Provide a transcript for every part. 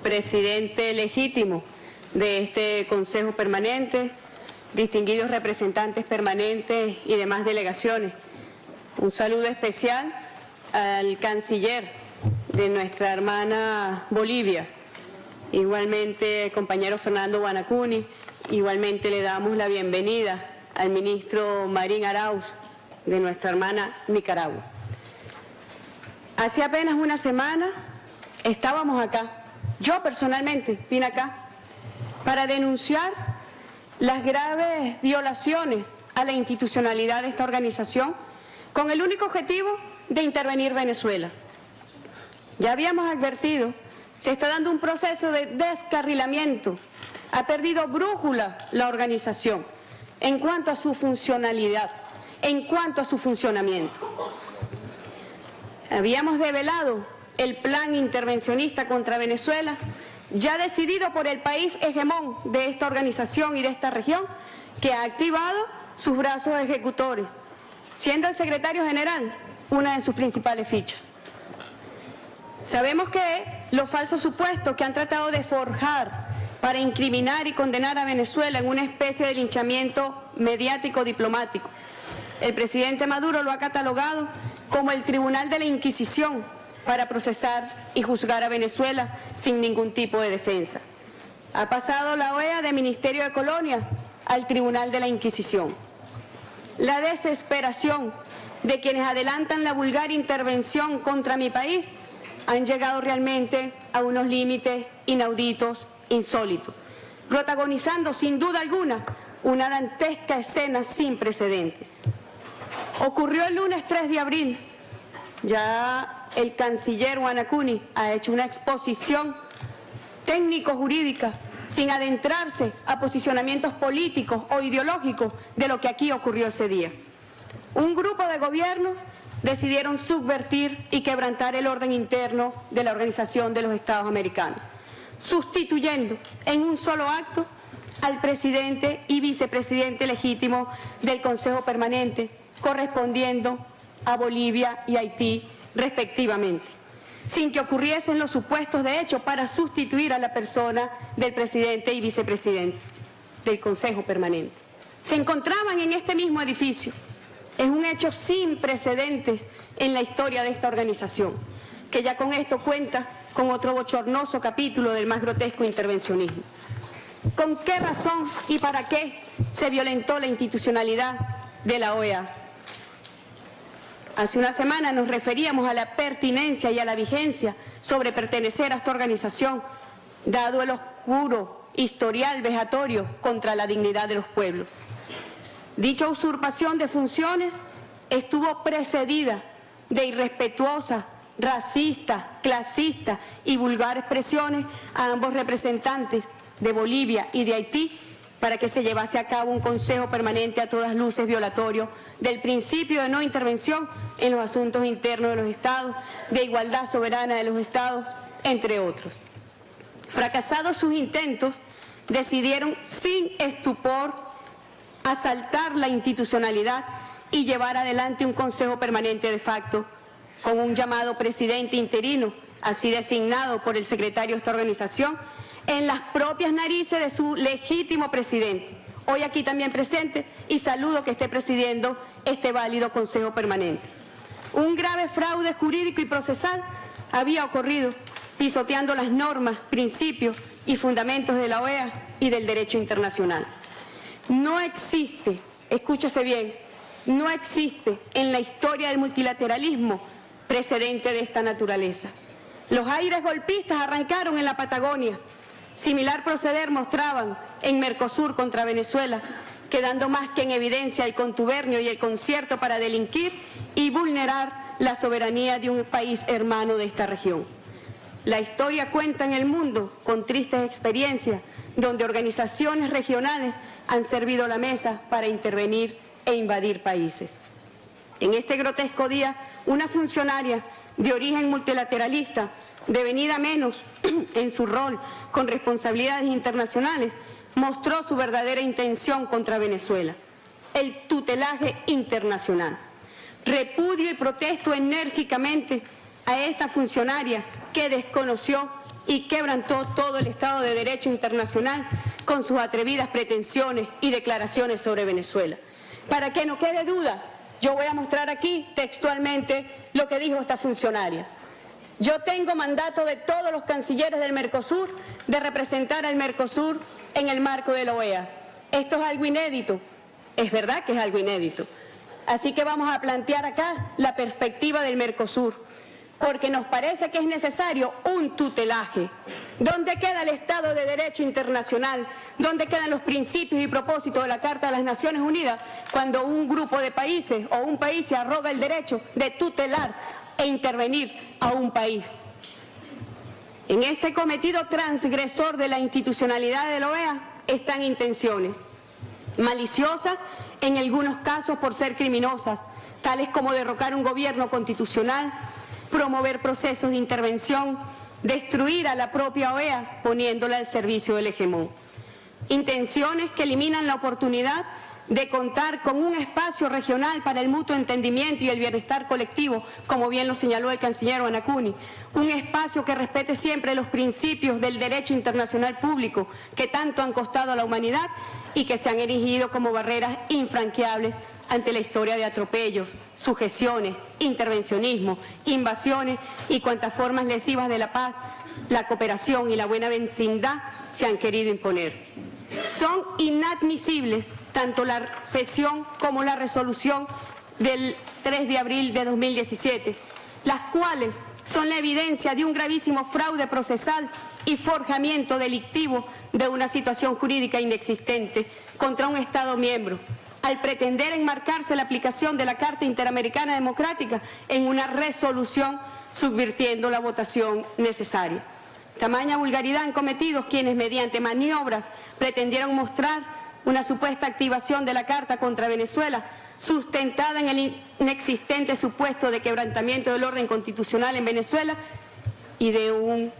presidente legítimo de este Consejo Permanente, distinguidos representantes permanentes y demás delegaciones. Un saludo especial al canciller de nuestra hermana Bolivia, igualmente compañero Fernando Guanacuni, igualmente le damos la bienvenida al ministro Marín Arauz de nuestra hermana Nicaragua. Hace apenas una semana estábamos acá, yo personalmente vine acá para denunciar las graves violaciones a la institucionalidad de esta organización con el único objetivo de intervenir Venezuela. Ya habíamos advertido, se está dando un proceso de descarrilamiento, ha perdido brújula la organización en cuanto a su funcionalidad, en cuanto a su funcionamiento. Habíamos develado el plan intervencionista contra Venezuela, ya decidido por el país hegemón de esta organización y de esta región, que ha activado sus brazos ejecutores, siendo el secretario general una de sus principales fichas. Sabemos que los falsos supuestos que han tratado de forjar para incriminar y condenar a Venezuela en una especie de linchamiento mediático diplomático, el presidente Maduro lo ha catalogado como el Tribunal de la Inquisición para procesar y juzgar a Venezuela sin ningún tipo de defensa. Ha pasado la OEA de Ministerio de Colonia al Tribunal de la Inquisición. La desesperación de quienes adelantan la vulgar intervención contra mi país han llegado realmente a unos límites inauditos, insólitos, protagonizando sin duda alguna una dantesca escena sin precedentes. Ocurrió el lunes 3 de abril, ya el canciller Guanacuni ha hecho una exposición técnico-jurídica sin adentrarse a posicionamientos políticos o ideológicos de lo que aquí ocurrió ese día. Un grupo de gobiernos decidieron subvertir y quebrantar el orden interno de la Organización de los Estados Americanos, sustituyendo en un solo acto al presidente y vicepresidente legítimo del Consejo Permanente, correspondiendo a Bolivia y Haití respectivamente, sin que ocurriesen los supuestos de hecho para sustituir a la persona del presidente y vicepresidente del Consejo Permanente. Se encontraban en este mismo edificio. Es un hecho sin precedentes en la historia de esta organización, que ya con esto cuenta con otro bochornoso capítulo del más grotesco intervencionismo. ¿Con qué razón y para qué se violentó la institucionalidad de la OEA? Hace una semana nos referíamos a la pertinencia y a la vigencia sobre pertenecer a esta organización, dado el oscuro historial vejatorio contra la dignidad de los pueblos. Dicha usurpación de funciones estuvo precedida de irrespetuosas, racistas, clasistas y vulgares presiones a ambos representantes de Bolivia y de Haití para que se llevase a cabo un Consejo Permanente a todas luces violatorio del principio de no intervención en los asuntos internos de los Estados, de igualdad soberana de los Estados, entre otros. Fracasados sus intentos, decidieron sin estupor asaltar la institucionalidad y llevar adelante un Consejo Permanente de facto con un llamado presidente interino, así designado por el secretario de esta organización, en las propias narices de su legítimo presidente, hoy aquí también presente, y saludo que esté presidiendo este válido Consejo Permanente. Un grave fraude jurídico y procesal había ocurrido, pisoteando las normas, principios y fundamentos de la OEA y del derecho internacional. No existe, escúchese bien, no existe en la historia del multilateralismo precedente de esta naturaleza. Los aires golpistas arrancaron en la Patagonia. Similar proceder mostraban en Mercosur contra Venezuela, quedando más que en evidencia el contubernio y el concierto para delinquir y vulnerar la soberanía de un país hermano de esta región. La historia cuenta en el mundo con tristes experiencias donde organizaciones regionales han servido la mesa para intervenir e invadir países. En este grotesco día, una funcionaria de origen multilateralista, devenida menos en su rol con responsabilidades internacionales, mostró su verdadera intención contra Venezuela, el tutelaje internacional. Repudio y protesto enérgicamente a esta funcionaria que desconoció y quebrantó todo el Estado de Derecho internacional con sus atrevidas pretensiones y declaraciones sobre Venezuela. Para que no quede duda, yo voy a mostrar aquí textualmente lo que dijo esta funcionaria. Yo tengo mandato de todos los cancilleres del Mercosur de representar al Mercosur en el marco de la OEA. Esto es algo inédito, es verdad que es algo inédito. Así que vamos a plantear acá la perspectiva del Mercosur, porque nos parece que es necesario un tutelaje. ¿Dónde queda el Estado de Derecho internacional? ¿Dónde quedan los principios y propósitos de la Carta de las Naciones Unidas cuando un grupo de países o un país se arroga el derecho de tutelar e intervenir a un país? En este cometido transgresor de la institucionalidad de la OEA están intenciones maliciosas, en algunos casos por ser criminosas, tales como derrocar un gobierno constitucional, promover procesos de intervención, destruir a la propia OEA poniéndola al servicio del hegemón. Intenciones que eliminan la oportunidad de contar con un espacio regional para el mutuo entendimiento y el bienestar colectivo, como bien lo señaló el canciller Guanacuni, un espacio que respete siempre los principios del derecho internacional público que tanto han costado a la humanidad y que se han erigido como barreras infranqueables ante la historia de atropellos, sujeciones, intervencionismo, invasiones y cuantas formas lesivas de la paz, la cooperación y la buena vecindad se han querido imponer. Son inadmisibles tanto la sesión como la resolución del 3 de abril de 2017, las cuales son la evidencia de un gravísimo fraude procesal y forjamiento delictivo de una situación jurídica inexistente contra un Estado miembro, al pretender enmarcarse la aplicación de la Carta Interamericana Democrática en una resolución subvirtiendo la votación necesaria. Tamaña vulgaridad han cometido quienes mediante maniobras pretendieron mostrar una supuesta activación de la Carta contra Venezuela, sustentada en el inexistente supuesto de quebrantamiento del orden constitucional en Venezuela y de un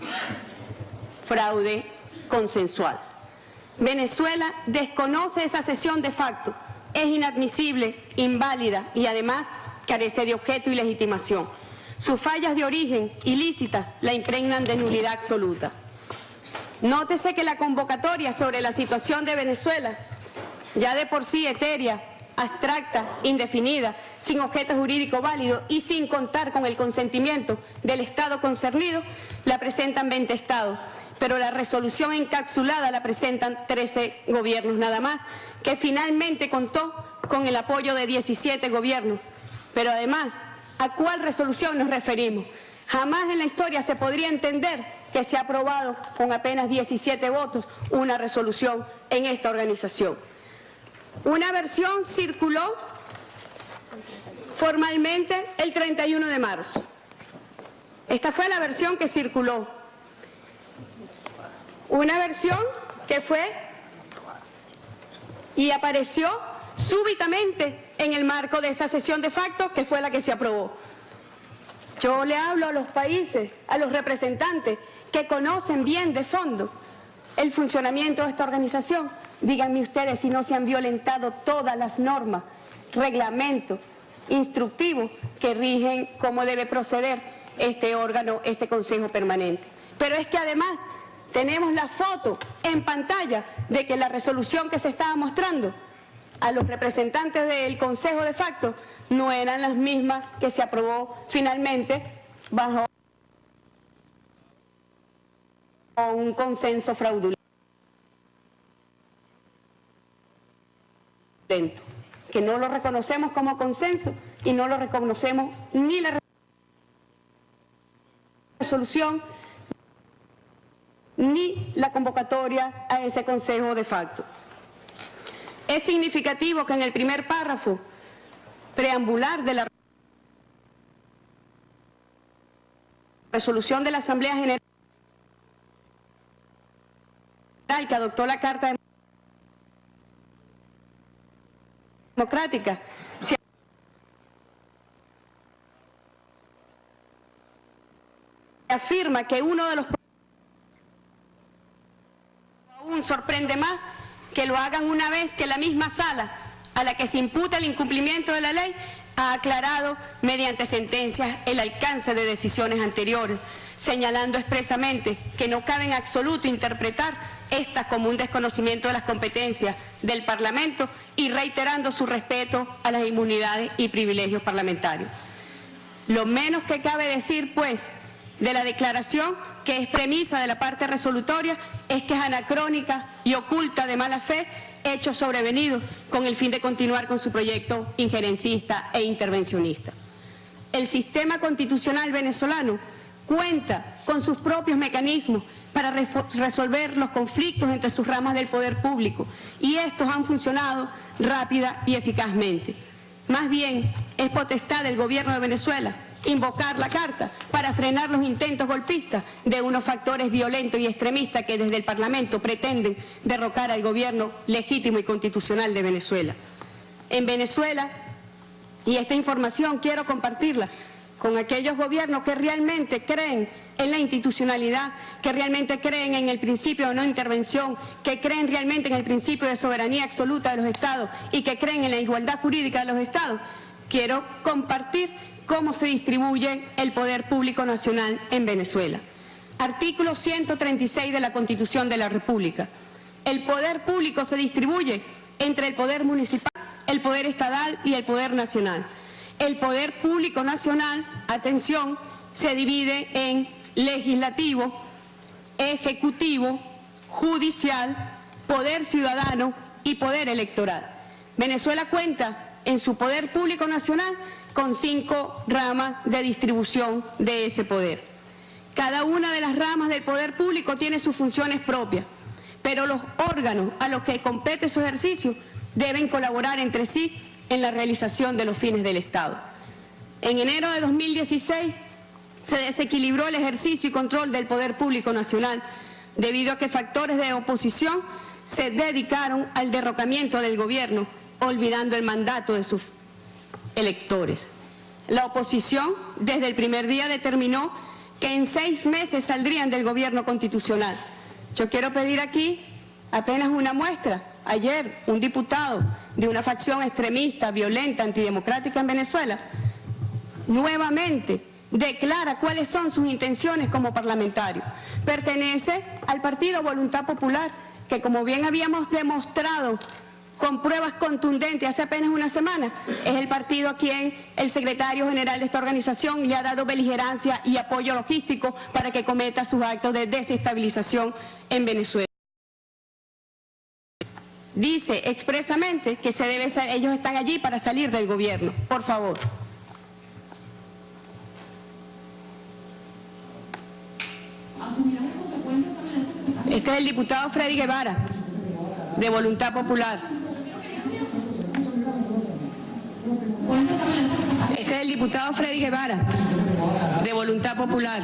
fraude consensual. Venezuela desconoce esa cesión de facto, es inadmisible, inválida y además carece de objeto y legitimación. Sus fallas de origen ilícitas la impregnan de nulidad absoluta. Nótese que la convocatoria sobre la situación de Venezuela, ya de por sí etérea, abstracta, indefinida, sin objeto jurídico válido y sin contar con el consentimiento del Estado concernido, la presentan 20 Estados, pero la resolución encapsulada la presentan 13 gobiernos nada más, que finalmente contó con el apoyo de 17 gobiernos. Pero además, ¿a cuál resolución nos referimos? Jamás en la historia se podría entender que se ha aprobado con apenas 17 votos una resolución en esta organización. Una versión circuló formalmente el 31 de marzo. Esta fue la versión que circuló. Una versión que fue y apareció súbitamente en el marco de esa sesión de facto que fue la que se aprobó. Yo le hablo a los países, a los representantes que conocen bien de fondo el funcionamiento de esta organización. Díganme ustedes si no se han violentado todas las normas, reglamentos, instructivos que rigen cómo debe proceder este órgano, este Consejo Permanente. Pero es que además tenemos la foto en pantalla de que la resolución que se estaba mostrando a los representantes del Consejo de facto no eran las mismas que se aprobó finalmente bajo un consenso fraudulento, que no lo reconocemos como consenso y no lo reconocemos ni la resolución ni la convocatoria a ese Consejo de facto. Es significativo que en el primer párrafo preambular de la resolución de la Asamblea General que adoptó la Carta Democrática se afirma que uno de los aún sorprende más que lo hagan una vez que la misma sala a la que se imputa el incumplimiento de la ley ha aclarado mediante sentencias el alcance de decisiones anteriores, señalando expresamente que no cabe en absoluto interpretar estas como un desconocimiento de las competencias del Parlamento y reiterando su respeto a las inmunidades y privilegios parlamentarios. Lo menos que cabe decir, pues, de la declaración, que es premisa de la parte resolutoria, es que es anacrónica y oculta de mala fe hechos sobrevenidos con el fin de continuar con su proyecto injerencista e intervencionista. El sistema constitucional venezolano cuenta con sus propios mecanismos para resolver los conflictos entre sus ramas del poder público y estos han funcionado rápida y eficazmente. Más bien, es potestad del gobierno de Venezuela invocar la Carta para frenar los intentos golpistas de unos factores violentos y extremistas que desde el Parlamento pretenden derrocar al gobierno legítimo y constitucional de Venezuela. En Venezuela, y esta información quiero compartirla con aquellos gobiernos que realmente creen en la institucionalidad, que realmente creen en el principio de no intervención, que creen realmente en el principio de soberanía absoluta de los Estados y que creen en la igualdad jurídica de los Estados, quiero compartir cómo se distribuye el poder público nacional en Venezuela. Artículo 136 de la Constitución de la República. El poder público se distribuye entre el poder municipal, el poder estatal y el poder nacional. El poder público nacional, atención, se divide en legislativo, ejecutivo, judicial, poder ciudadano y poder electoral. Venezuela cuenta en su poder público nacional con 5 ramas de distribución de ese poder. Cada una de las ramas del poder público tiene sus funciones propias, pero los órganos a los que compete su ejercicio deben colaborar entre sí en la realización de los fines del Estado. En enero de 2016 se desequilibró el ejercicio y control del poder público nacional debido a que factores de oposición se dedicaron al derrocamiento del gobierno, olvidando el mandato de sus electores. La oposición desde el primer día determinó que en 6 meses saldrían del gobierno constitucional. Yo quiero pedir aquí apenas una muestra. Ayer un diputado de una facción extremista, violenta, antidemocrática en Venezuela, nuevamente declara cuáles son sus intenciones como parlamentario. Pertenece al partido Voluntad Popular, que como bien habíamos demostrado con pruebas contundentes hace apenas una semana, es el partido a quien el secretario general de esta organización le ha dado beligerancia y apoyo logístico para que cometa sus actos de desestabilización en Venezuela. Dice expresamente que ellos están allí para salir del gobierno. Por favor. Este es el diputado Freddy Guevara, de Voluntad Popular. Este es el diputado Freddy Guevara, de Voluntad Popular.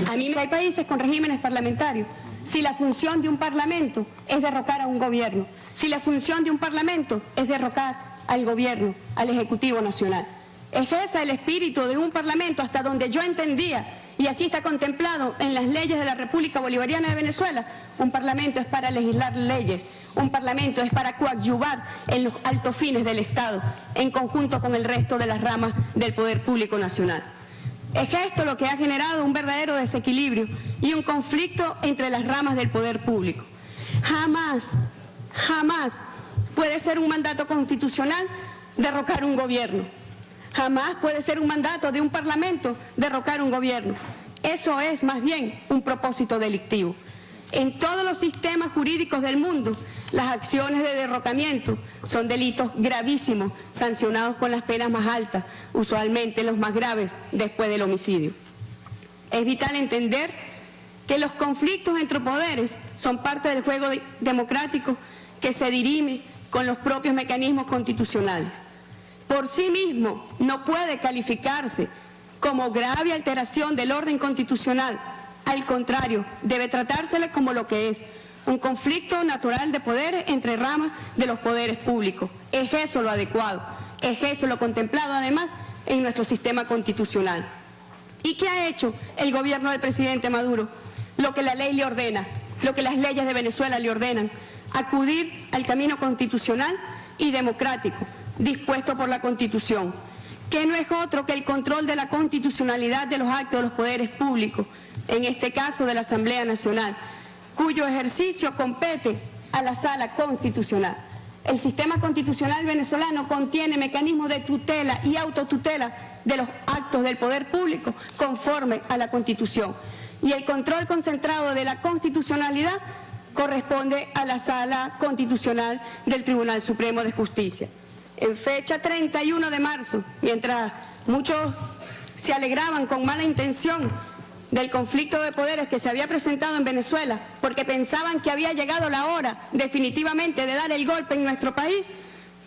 A mí hay países con regímenes parlamentarios. Si la función de un parlamento es derrocar a un gobierno, si la función de un parlamento es derrocar al gobierno, al Ejecutivo Nacional. Es ese el espíritu de un parlamento hasta donde yo entendía, y así está contemplado en las leyes de la República Bolivariana de Venezuela. Un parlamento es para legislar leyes, un parlamento es para coadyuvar en los altos fines del Estado, en conjunto con el resto de las ramas del poder público nacional. Es esto lo que ha generado un verdadero desequilibrio y un conflicto entre las ramas del poder público. Jamás puede ser un mandato constitucional derrocar un gobierno. Jamás puede ser un mandato de un parlamento derrocar un gobierno. Eso es más bien un propósito delictivo. En todos los sistemas jurídicos del mundo, las acciones de derrocamiento son delitos gravísimos, sancionados con las penas más altas, usualmente los más graves después del homicidio. Es vital entender que los conflictos entre poderes son parte del juego democrático que se dirime con los propios mecanismos constitucionales. Por sí mismo no puede calificarse como grave alteración del orden constitucional. Al contrario, debe tratársele como lo que es, un conflicto natural de poderes entre ramas de los poderes públicos. Es eso lo adecuado, es eso lo contemplado además en nuestro sistema constitucional. ¿Y qué ha hecho el gobierno del presidente Maduro? Lo que la ley le ordena, lo que las leyes de Venezuela le ordenan, acudir al camino constitucional y democrático dispuesto por la Constitución, que no es otro que el control de la constitucionalidad de los actos de los poderes públicos, en este caso de la Asamblea Nacional, cuyo ejercicio compete a la Sala Constitucional. El sistema constitucional venezolano contiene mecanismos de tutela y autotutela de los actos del poder público conforme a la Constitución. Y el control concentrado de la constitucionalidad corresponde a la Sala Constitucional del Tribunal Supremo de Justicia. En fecha 31 de marzo, mientras muchos se alegraban con mala intención del conflicto de poderes que se había presentado en Venezuela, porque pensaban que había llegado la hora definitivamente de dar el golpe en nuestro país,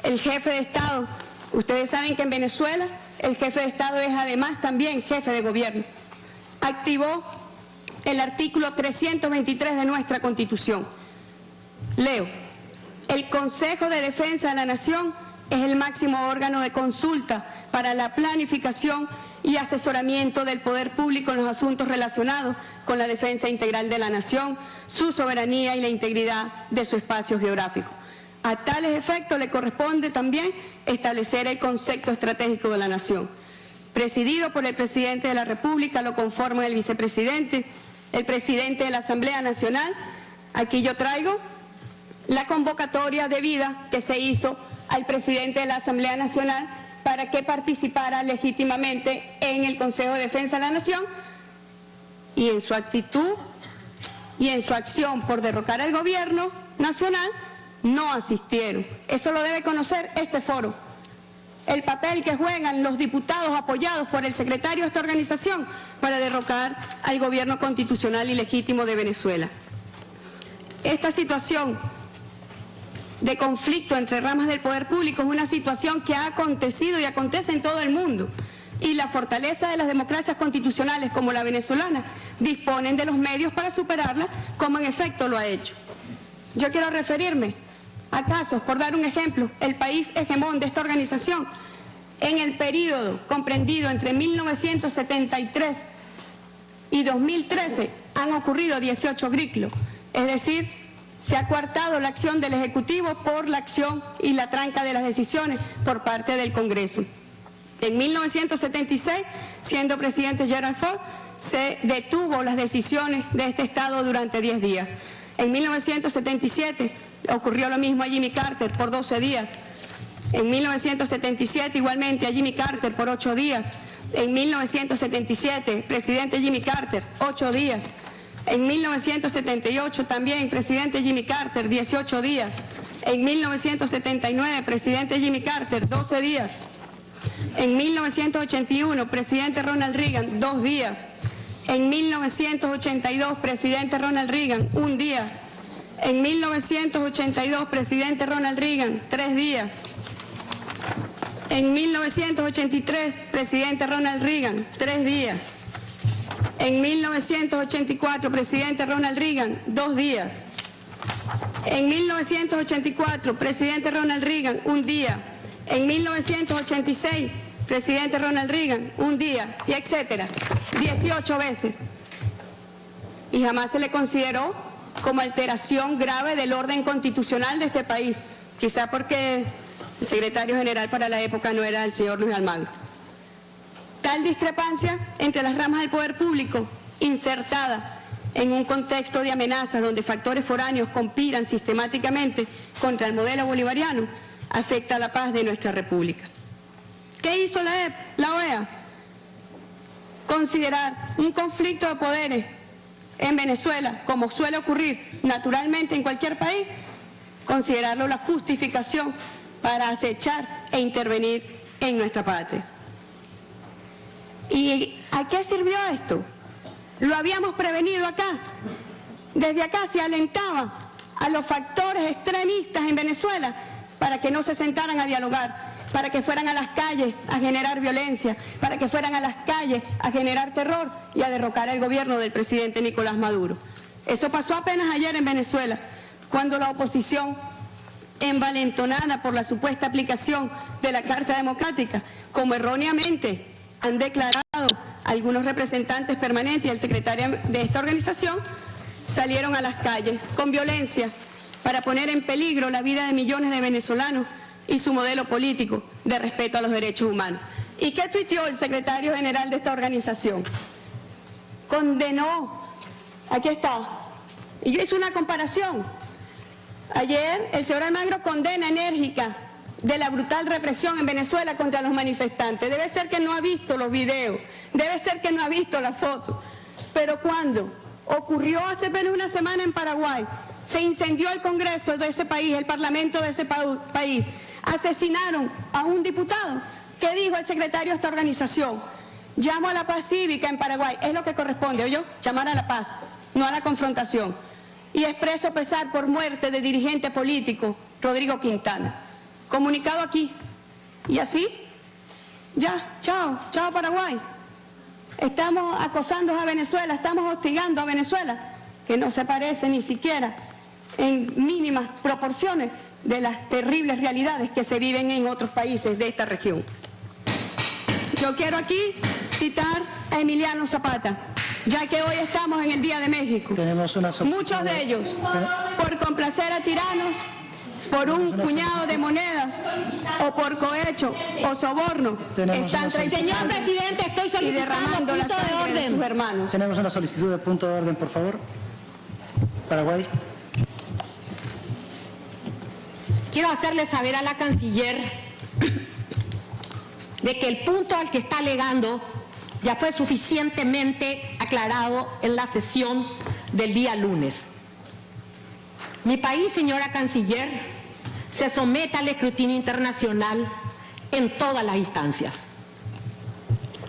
el jefe de Estado, ustedes saben que en Venezuela el jefe de Estado es además también jefe de gobierno, activó el artículo 323 de nuestra Constitución. Leo: el Consejo de Defensa de la Nación es el máximo órgano de consulta para la planificación y asesoramiento del poder público en los asuntos relacionados con la defensa integral de la nación, su soberanía y la integridad de su espacio geográfico. A tales efectos le corresponde también establecer el concepto estratégico de la nación. Presidido por el presidente de la República, lo conforman el vicepresidente, el presidente de la Asamblea Nacional. Aquí yo traigo la convocatoria debida que se hizo al presidente de la Asamblea Nacional para que participara legítimamente en el Consejo de Defensa de la Nación, y en su actitud y en su acción por derrocar al gobierno nacional no asistieron. Eso lo debe conocer este foro. El papel que juegan los diputados apoyados por el secretario de esta organización para derrocar al gobierno constitucional y legítimo de Venezuela. Esta situación de conflicto entre ramas del poder público es una situación que ha acontecido y acontece en todo el mundo, y la fortaleza de las democracias constitucionales como la venezolana disponen de los medios para superarla, como en efecto lo ha hecho. Yo quiero referirme a casos, por dar un ejemplo, el país hegemón de esta organización, en el período comprendido entre 1973 y 2013 han ocurrido 18 griclos, es decir, se ha coartado la acción del Ejecutivo por la acción y la tranca de las decisiones por parte del Congreso. En 1976, siendo presidente Gerald Ford, se detuvo las decisiones de este Estado durante 10 días. En 1977 ocurrió lo mismo a Jimmy Carter por 12 días. En 1977 igualmente a Jimmy Carter por 8 días. En 1977, presidente Jimmy Carter, 8 días. En 1978 también, presidente Jimmy Carter, 18 días. En 1979, presidente Jimmy Carter, 12 días. En 1981, presidente Ronald Reagan, 2 días. En 1982, presidente Ronald Reagan, 1 día. En 1982, presidente Ronald Reagan, 3 días. En 1983, presidente Ronald Reagan, 3 días. En 1984, presidente Ronald Reagan, 2 días. En 1984, presidente Ronald Reagan, 1 día. En 1986, presidente Ronald Reagan, 1 día, y etcétera, 18 veces. Y jamás se le consideró como alteración grave del orden constitucional de este país, quizá porque el secretario general para la época no era el señor Luis Almagro. Tal discrepancia entre las ramas del poder público, insertada en un contexto de amenazas donde factores foráneos conspiran sistemáticamente contra el modelo bolivariano, afecta la paz de nuestra República. ¿Qué hizo la OEA? Considerar un conflicto de poderes en Venezuela, como suele ocurrir naturalmente en cualquier país, considerarlo la justificación para acechar e intervenir en nuestra patria. ¿Y a qué sirvió esto? Lo habíamos prevenido acá. Desde acá se alentaba a los factores extremistas en Venezuela para que no se sentaran a dialogar, para que fueran a las calles a generar violencia, para que fueran a las calles a generar terror y a derrocar el gobierno del presidente Nicolás Maduro. Eso pasó apenas ayer en Venezuela, cuando la oposición, envalentonada por la supuesta aplicación de la Carta Democrática, como erróneamente han declarado algunos representantes permanentes y el secretario de esta organización, salieron a las calles con violencia para poner en peligro la vida de millones de venezolanos y su modelo político de respeto a los derechos humanos. ¿Y qué tuiteó el secretario general de esta organización? Condenó, aquí está, y yo hice una comparación. Ayer el señor Almagro condena enérgica de la brutal represión en Venezuela contra los manifestantes. Debe ser que no ha visto los videos, debe ser que no ha visto las fotos. Pero cuando ocurrió hace apenas una semana en Paraguay, se incendió el Congreso de ese país, el Parlamento de ese país, asesinaron a un diputado. ¿Qué dijo el secretario de esta organización? Llamo a la paz cívica en Paraguay, es lo que corresponde, ¿oyó? Llamar a la paz, no a la confrontación. Y expreso pesar por muerte de dirigente político Rodrigo Quintana. Comunicado aquí. Y así, ya, chao, chao Paraguay. Estamos acosando a Venezuela, estamos hostigando a Venezuela, que no se parece ni siquiera en mínimas proporciones de las terribles realidades que se viven en otros países de esta región. Yo quiero aquí citar a Emiliano Zapata, ya que hoy estamos en el Día de México. Muchos de ellos, por complacer a tiranos, por un puñado de monedas, o por cohecho o soborno, están traicionando. Señor presidente, estoy solicitando punto de orden de sus hermanos. Tenemos una solicitud de punto de orden, por favor. Paraguay. Quiero hacerle saber a la canciller de que el punto al que está alegando ya fue suficientemente aclarado en la sesión del día lunes. Mi país, señora canciller, se somete al escrutinio internacional en todas las instancias,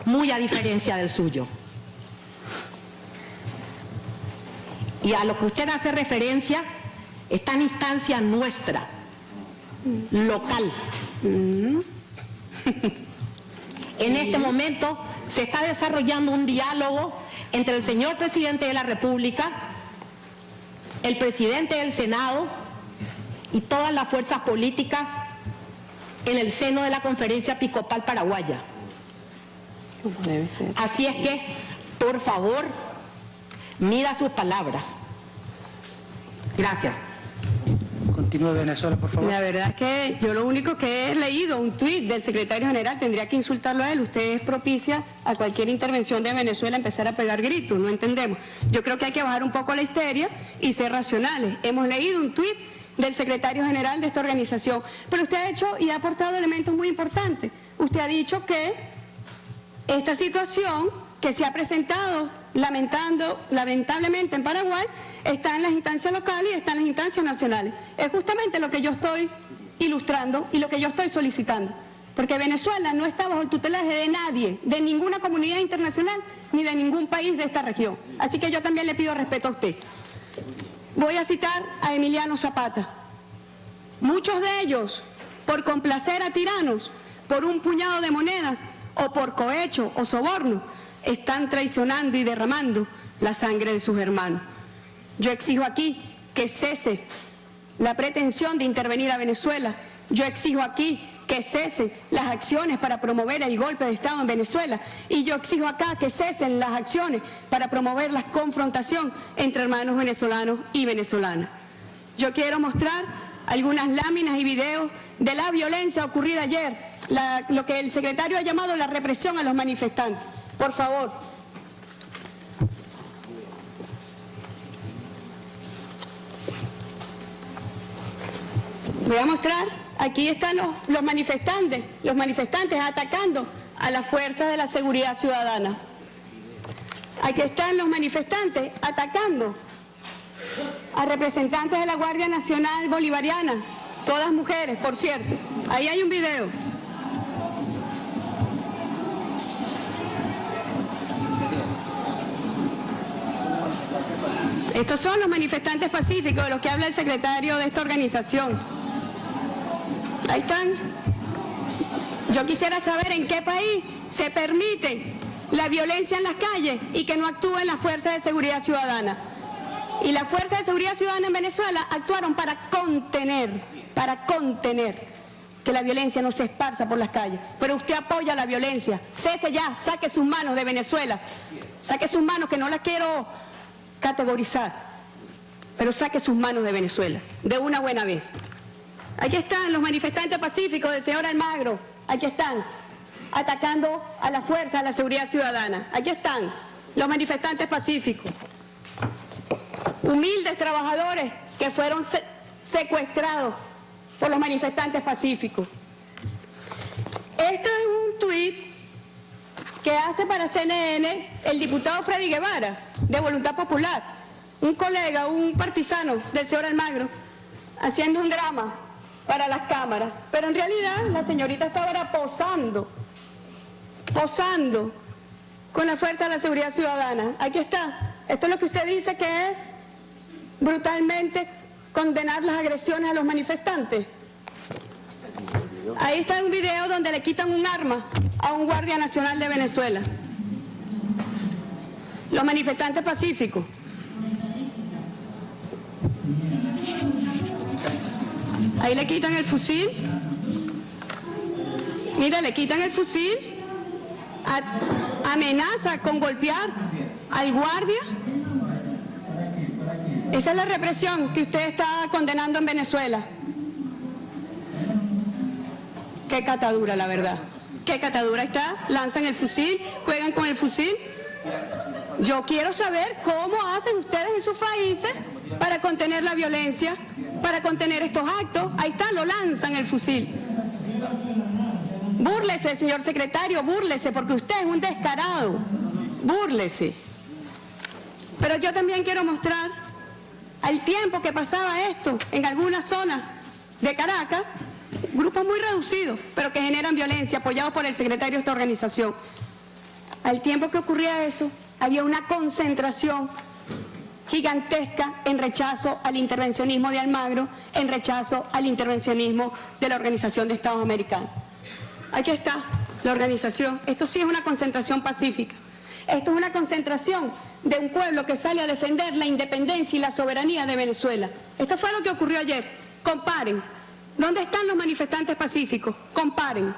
muy a diferencia del suyo. Y a lo que usted hace referencia está en instancia nuestra, local. En este momento se está desarrollando un diálogo entre el señor presidente de la República, el presidente del Senado y todas las fuerzas políticas en el seno de la Conferencia Episcopal Paraguaya. ¿Cómo debe ser? Así es que, por favor, mida sus palabras. Gracias. Continúe Venezuela, por favor. La verdad es que yo lo único que he leído, un tuit del secretario general, tendría que insultarlo a él. Usted es propicia a cualquier intervención de Venezuela empezar a pegar gritos, no entendemos. Yo creo que hay que bajar un poco la histeria y ser racionales. Hemos leído un tuit del secretario general de esta organización, pero usted ha hecho y ha aportado elementos muy importantes. Usted ha dicho que esta situación que se ha presentado lamentablemente en Paraguay está en las instancias locales y está en las instancias nacionales. Es justamente lo que yo estoy ilustrando y lo que yo estoy solicitando, porque Venezuela no está bajo el tutelaje de nadie, de ninguna comunidad internacional ni de ningún país de esta región. Así que yo también le pido respeto a usted. Voy a citar a Emiliano Zapata. Muchos de ellos, por complacer a tiranos, por un puñado de monedas o por cohecho o soborno, están traicionando y derramando la sangre de sus hermanos. Yo exijo aquí que cese la pretensión de intervenir a Venezuela. Yo exijo aquí que cesen las acciones para promover el golpe de Estado en Venezuela. Y yo exijo acá que cesen las acciones para promover la confrontación entre hermanos venezolanos y venezolanas. Yo quiero mostrar algunas láminas y videos de la violencia ocurrida ayer, lo que el secretario ha llamado la represión a los manifestantes. Por favor. Voy a mostrar, aquí están los manifestantes atacando a las fuerzas de la seguridad ciudadana. Aquí están los manifestantes atacando a representantes de la Guardia Nacional Bolivariana, todas mujeres, por cierto. Ahí hay un video. Estos son los manifestantes pacíficos de los que habla el secretario de esta organización. Ahí están. Yo quisiera saber en qué país se permite la violencia en las calles y que no actúen las fuerzas de seguridad ciudadana. Y las fuerzas de seguridad ciudadana en Venezuela actuaron para contener que la violencia no se esparza por las calles. Pero usted apoya la violencia. Cese ya, saque sus manos de Venezuela. Saque sus manos, que no las quiero categorizar, pero saque sus manos de Venezuela, de una buena vez. Aquí están los manifestantes pacíficos del señor Almagro. Aquí están, atacando a la fuerza de la seguridad ciudadana. Aquí están los manifestantes pacíficos. Humildes trabajadores que fueron secuestrados por los manifestantes pacíficos. Esto es un tuit que hace para CNN el diputado Freddy Guevara, de Voluntad Popular, un colega, un partisano del señor Almagro, haciendo un drama para las cámaras. Pero en realidad la señorita estaba ahora posando con la fuerza de la seguridad ciudadana. Aquí está. Esto es lo que usted dice que es brutalmente condenar las agresiones a los manifestantes. Ahí está un video donde le quitan un arma a un guardia nacional de Venezuela. Los manifestantes pacíficos. Ahí le quitan el fusil. Mira, le quitan el fusil. Amenaza con golpear al guardia. Esa es la represión que usted está condenando en Venezuela. Qué catadura, la verdad. Qué catadura. Ahí está, lanzan el fusil, juegan con el fusil. Yo quiero saber cómo hacen ustedes en sus países para contener la violencia, para contener estos actos. Ahí está, lo lanzan el fusil. Búrlese, señor secretario, búrlese, porque usted es un descarado. Búrlese. Pero yo también quiero mostrar al tiempo que pasaba esto en algunas zonas de Caracas, grupos muy reducidos, pero que generan violencia, apoyados por el secretario de esta organización. Al tiempo que ocurría eso, había una concentración gigantesca en rechazo al intervencionismo de Almagro, en rechazo al intervencionismo de la Organización de Estados Americanos. Aquí está la organización. Esto sí es una concentración pacífica. Esto es una concentración de un pueblo que sale a defender la independencia y la soberanía de Venezuela. Esto fue lo que ocurrió ayer. Comparen. ¿Dónde están los manifestantes pacíficos? Comparen.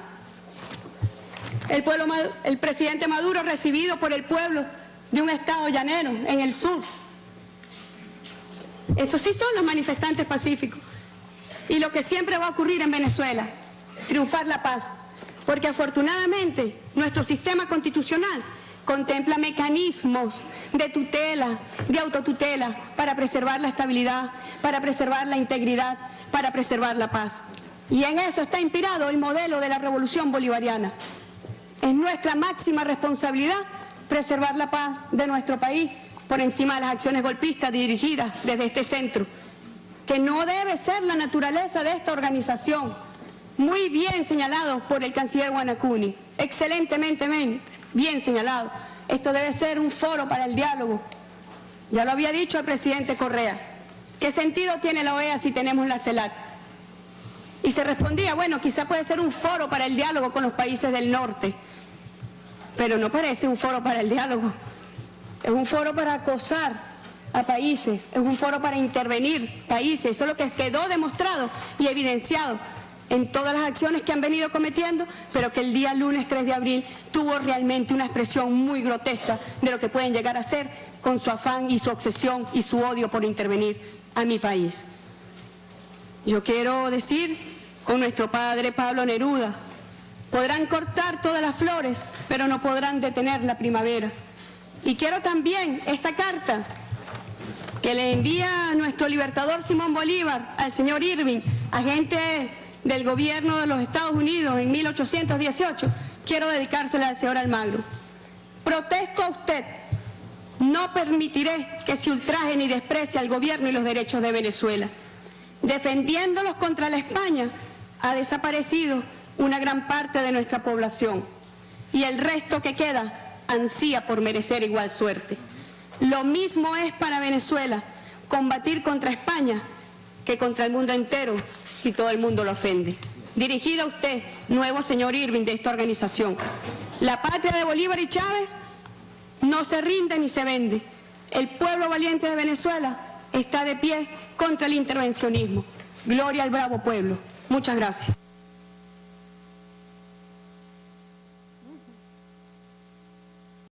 El presidente Maduro recibido por el pueblo de un estado llanero en el sur. Esos sí son los manifestantes pacíficos. Y lo que siempre va a ocurrir en Venezuela, triunfar la paz. Porque afortunadamente nuestro sistema constitucional contempla mecanismos de tutela, de autotutela, para preservar la estabilidad, para preservar la integridad, para preservar la paz. Y en eso está inspirado el modelo de la revolución bolivariana. Es nuestra máxima responsabilidad preservar la paz de nuestro país por encima de las acciones golpistas dirigidas desde este centro, que no debe ser la naturaleza de esta organización. Muy bien señalado por el canciller Guanacuni, excelentemente bien señalado. Esto debe ser un foro para el diálogo. Ya lo había dicho el presidente Correa. ¿Qué sentido tiene la OEA si tenemos la CELAC? Y se respondía, bueno, quizá puede ser un foro para el diálogo con los países del norte, pero no parece un foro para el diálogo. Es un foro para acosar a países, es un foro para intervenir países. Eso es lo que quedó demostrado y evidenciado en todas las acciones que han venido cometiendo, pero que el día lunes 3 de abril tuvo realmente una expresión muy grotesca de lo que pueden llegar a ser con su afán y su obsesión y su odio por intervenir a mi país. Yo quiero decir, con nuestro padre Pablo Neruda, podrán cortar todas las flores, pero no podrán detener la primavera. Y quiero también esta carta que le envía nuestro libertador Simón Bolívar al señor Irving, agente del gobierno de los Estados Unidos en 1818, quiero dedicársela al señor Almagro. Protesto a usted, no permitiré que se ultraje ni desprecie al gobierno y los derechos de Venezuela. Defendiéndolos contra la España, ha desaparecido una gran parte de nuestra población y el resto que queda ansía por merecer igual suerte. Lo mismo es para Venezuela combatir contra España que contra el mundo entero si todo el mundo lo ofende. Dirigida a usted, nuevo señor Irving de esta organización. La patria de Bolívar y Chávez no se rinde ni se vende. El pueblo valiente de Venezuela está de pie contra el intervencionismo. Gloria al bravo pueblo. Muchas gracias.